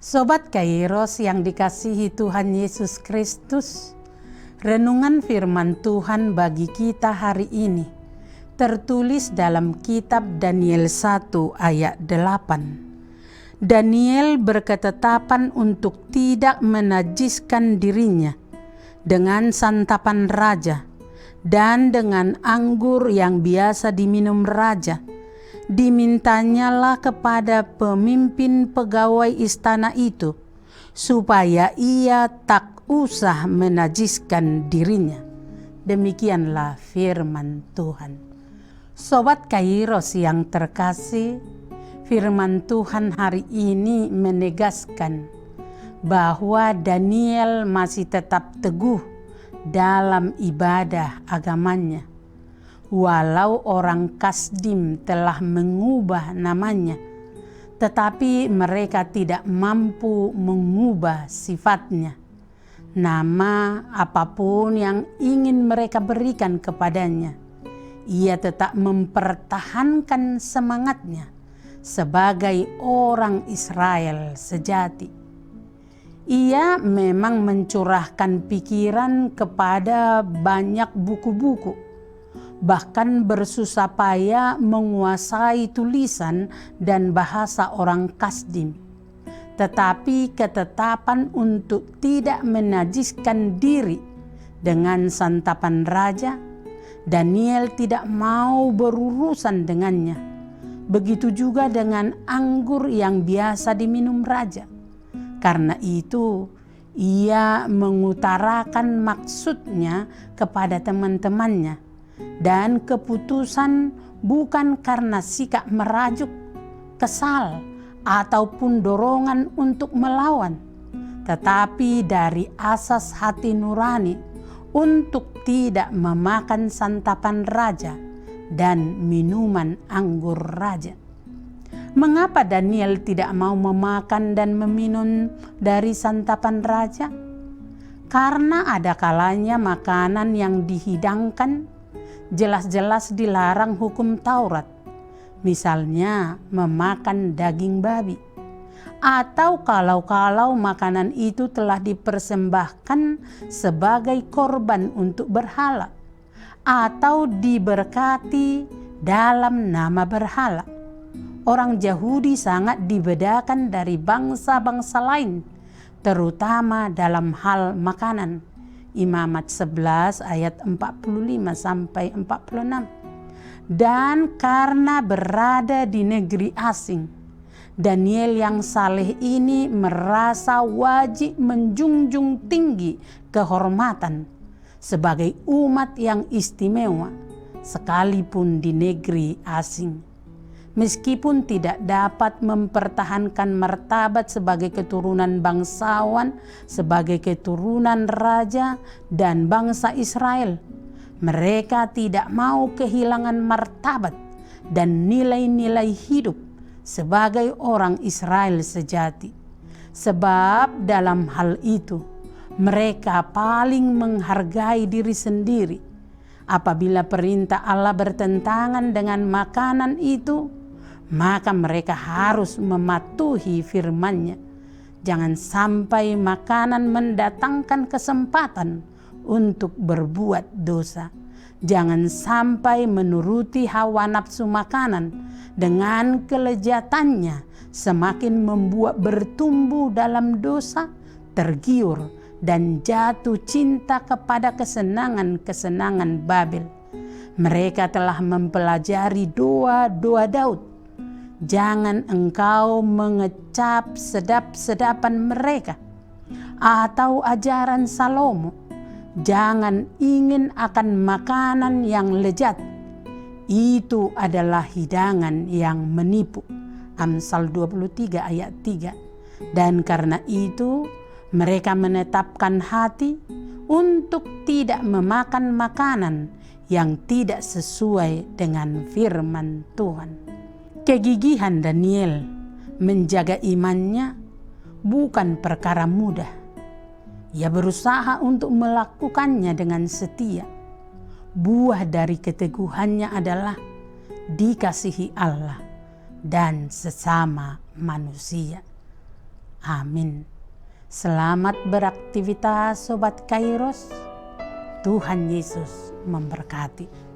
Sobat Kairos yang dikasihi Tuhan Yesus Kristus, renungan firman Tuhan bagi kita hari ini tertulis dalam kitab Daniel 1 ayat 8. Daniel berketetapan untuk tidak menajiskan dirinya dengan santapan raja dan dengan anggur yang biasa diminum raja. Dimintanyalah kepada pemimpin pegawai istana itu supaya ia tak usah menajiskan dirinya. Demikianlah firman Tuhan. Sobat Kairos yang terkasih, firman Tuhan hari ini menegaskan bahwa Daniel masih tetap teguh dalam ibadah agamanya. Walau orang Kasdim telah mengubah namanya, tetapi mereka tidak mampu mengubah sifatnya. Nama apapun yang ingin mereka berikan kepadanya, ia tetap mempertahankan semangatnya sebagai orang Israel sejati. Ia memang mencurahkan pikiran kepada banyak buku-buku, bahkan bersusah payah menguasai tulisan dan bahasa orang Kasdim. Tetapi ketetapan untuk tidak menajiskan diri dengan santapan raja, Daniel tidak mau berurusan dengannya. Begitu juga dengan anggur yang biasa diminum raja. Karena itu, ia mengutarakan maksudnya kepada teman-temannya. Dan keputusan bukan karena sikap merajuk, kesal, ataupun dorongan untuk melawan, tetapi dari asas hati nurani untuk tidak memakan santapan raja dan minuman anggur raja. Mengapa Daniel tidak mau memakan dan meminum dari santapan raja? Karena ada kalanya makanan yang dihidangkan jelas-jelas dilarang hukum Taurat, misalnya memakan daging babi, atau kalau-kalau makanan itu telah dipersembahkan sebagai korban untuk berhala, atau diberkati dalam nama berhala. Orang Yahudi sangat dibedakan dari bangsa-bangsa lain, terutama dalam hal makanan. Imamat 11 ayat 45-46. Dan karena berada di negeri asing, Daniel yang saleh ini merasa wajib menjunjung tinggi kehormatan sebagai umat yang istimewa sekalipun di negeri asing. Meskipun tidak dapat mempertahankan martabat sebagai keturunan bangsawan, sebagai keturunan raja dan bangsa Israel, mereka tidak mau kehilangan martabat dan nilai-nilai hidup sebagai orang Israel sejati. Sebab dalam hal itu, mereka paling menghargai diri sendiri. Apabila perintah Allah bertentangan dengan makanan itu, maka mereka harus mematuhi firman-Nya. Jangan sampai makanan mendatangkan kesempatan untuk berbuat dosa. Jangan sampai menuruti hawa nafsu makanan dengan kelezatannya semakin membuat bertumbuh dalam dosa, tergiur, dan jatuh cinta kepada kesenangan-kesenangan Babel. Mereka telah mempelajari doa-doa Daud. Jangan engkau mengecap sedap-sedapan mereka, atau ajaran Salomo. Jangan ingin akan makanan yang lezat. Itu adalah hidangan yang menipu. Amsal 23 ayat 3. Dan karena itu mereka menetapkan hati untuk tidak memakan makanan yang tidak sesuai dengan firman Tuhan. Kegigihan Daniel menjaga imannya bukan perkara mudah. Ia berusaha untuk melakukannya dengan setia. Buah dari keteguhannya adalah dikasihi Allah dan sesama manusia. Amin. Selamat beraktivitas Sobat Kairos. Tuhan Yesus memberkati.